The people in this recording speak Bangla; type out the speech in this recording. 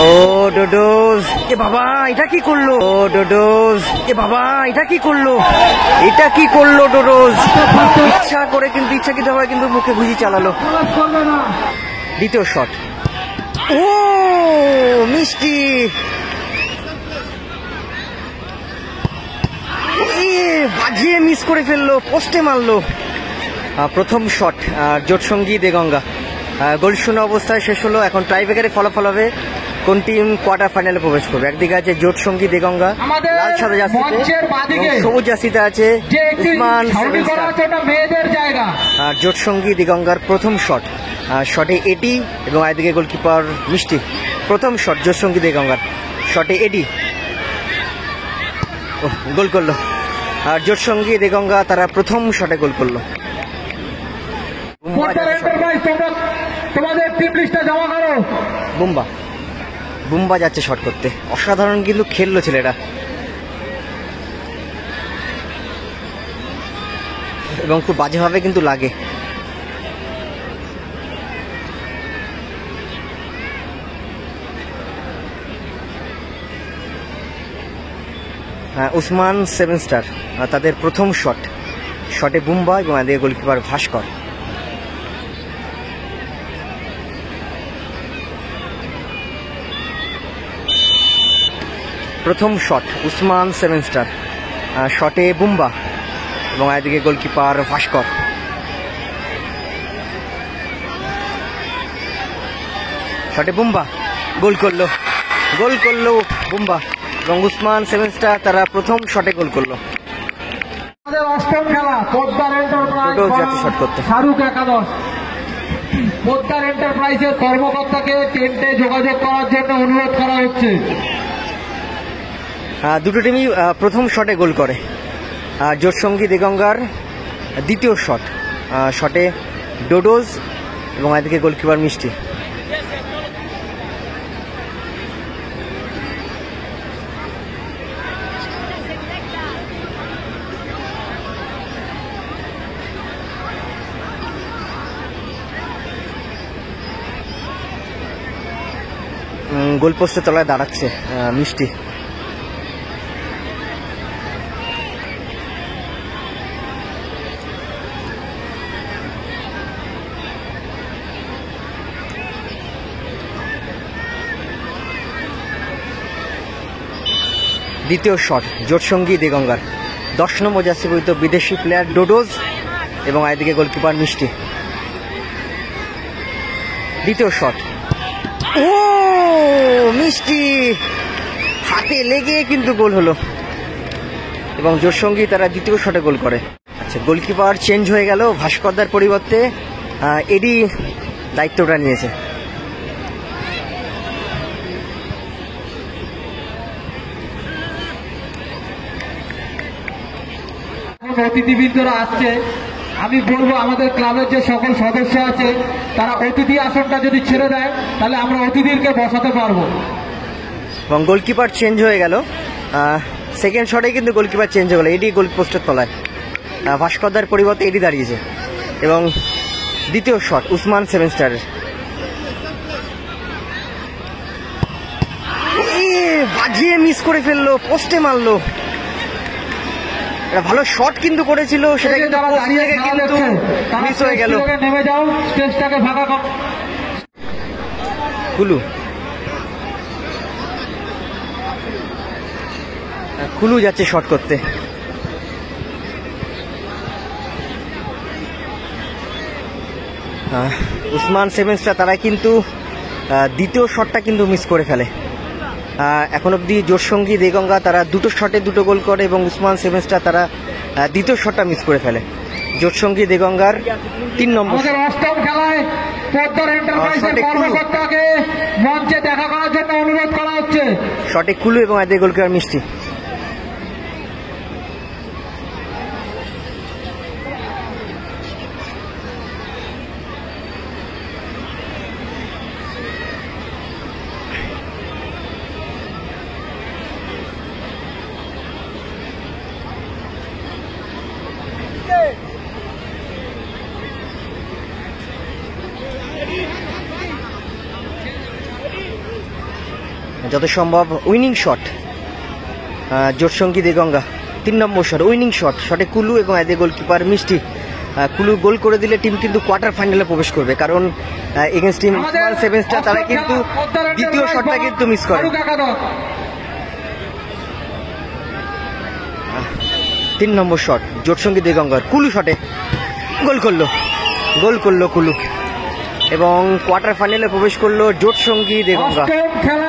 ও ডোডোজ, এ বাবা এটা কি করলো? ও ডোডোজ, এ বাবা এটা কি করলো? এটা কি করলো ডোডোজ? ইচ্ছা করে কিন্তু ইচ্ছাকৃতভাবে কিন্তু মুখে ঘুষি চালালো। দ্বিতীয় শট, ও মিষ্টি, বাজিয়ে মিস করে ফেললো, পোস্টে মারলো। প্রথম শট জোটসঙ্গী দেগঙ্গা। গোল শূন্য অবস্থায় শেষ হলো। এখন টাইব্রেকারে ফলাফল হবে কোন টিম কোয়ার্টার ফাইনালে প্রবেশ করবে। একদিকে আছে জোটসঙ্গী দেগঙ্গা লাল সাদা জার্সিতে, সবুজ জার্সিতে আছে উসমান সেভেন স্টার। আর জোটসঙ্গী দেগঙ্গার প্রথম শট, শটে এটি এবং একদিকে গোলকিপার মিষ্টি। প্রথম শট জোটসঙ্গী দেগঙ্গার, শটে এটি গোল করলো। আর জোটসঙ্গী দেগঙ্গা তারা প্রথম শটে গোল করলো। বুম্বা যাচ্ছে শট করতে। অসাধারণ কিন্তু খেললো ছেলেরা, এবং খুব বাজেভাবে কিন্তু লাগে। উসমান সেভেন স্টার তাদের প্রথম শট, শটে বুম্বা এবং এদিকে গোলকিপার ভাস্কর। প্রথম শট উসমান সেভেন স্টার, শটে বুম্বা এবং এদিকে গোলকিপার ভাস্কর। শটে বুম্বা গোল করলো বুম্বা এবং উসমান সেভেন স্টার তারা প্রথম শটে গোল করলো। অষ্টম খেলা পোদ্দার এন্টারপ্রাইজ শট করতে শাহরুখ একাদশ। পোদ্দার এন্টারপ্রাইজের কর্মকর্তাকে টেন্টে যোগাযোগ করার জন্য অনুরোধ করা হচ্ছে। দুটো টিমই প্রথম শটে গোল করে। জোটসঙ্গী দেগঙ্গার দ্বিতীয় শট, শটে ডোডোজ এবং এদিকে গোলকিপার মিষ্টি। গোলপোস্টের তলায় দাঁড়াচ্ছে মিষ্টি। দ্বিতীয় শট জোটসঙ্গী দেগঙ্গার, 10 নম্বর জার্সি পরিহিত বিদেশি প্লেয়ার ডোডোজ এবং এদিকে গোলকিপার মিষ্টি। দ্বিতীয় শট, ও মিষ্টি হাতে লেগে কিন্তু গোল হলো এবং জোটসঙ্গী তারা দ্বিতীয় শটে গোল করে। আচ্ছা, গোলকিপার চেঞ্জ হয়ে গেল, ভাস্করদার পরিবর্তে এডি দায়িত্বটা নিয়েছে। অতিথিবৃন্দরা আসছে, আমি বলবো আমাদের ক্লাবের যে সকল সদস্য আছে তারা অতিথি আসনটা যদি ছেড়ে দেয় তাহলে আমরা অতিথিকে বসাতে পারবো। এবং গোলকিপার চেঞ্জ হয়ে গেল, সেকেন্ড শটে কিন্তু গোলকিপার চেঞ্জ হয়ে গেল। এডি গোল পোস্টের তলায়, ভাস্করদার পরিবর্তে এডি দাঁড়িয়েছে। এবং দ্বিতীয় শট উসমান সেভেন স্টারের, বাজিয়ে মিস করে ফেললো, পোস্টে মারলো। ভালো শট কিন্তু করেছিল, সেটা কিন্তু মিস হয়ে গেল। নেমে যাও, স্টেজটাকে ফাঁকা কর। কুলু যাচ্ছে শট করতে। উসমান সেভেন স্টার তারা কিন্তু দ্বিতীয় শটটা কিন্তু মিস করে ফেলে। এখন অব্দি জোটসঙ্গী দেগঙ্গা তারা দুটো শটে দুটো গোল করে এবং উসমান সেভেন স্টার তারা দ্বিতীয় শটটা মিস করে ফেলে। জোটসঙ্গী দেগঙ্গার 3 নম্বর অষ্টম খেলায় পোদ্দার এন্টারপ্রাইজের কর্মকর্তাকে মঞ্চে দেখা করার জন্য অনুরোধ করা হচ্ছে। শটে কুলু এবং এদিকে গোলকিপার মিষ্টি। যত সম্ভব উইনিং শট জোটসঙ্গী দেগঙ্গা। 3 নম্বর শট, উইনিং শট, শটে কুলু এবং এদের গোলকিপার মিষ্টি। কুলু গোল করে দিলে টিম কিন্তু কোয়ার্টার ফাইনালে প্রবেশ করবে, কারণ এগেন্স্ট টিম 7 স্টার তারা কিন্তু দ্বিতীয় শটটা কিন্তু মিস করে। 3 নম্বর শট জোটসঙ্গী দেগঙ্গার, কুলু শটে গোল করলো কুলু এবং কোয়ার্টার ফাইনালে প্রবেশ করলো জোটসঙ্গী দেগঙ্গা। অষ্টম খেলা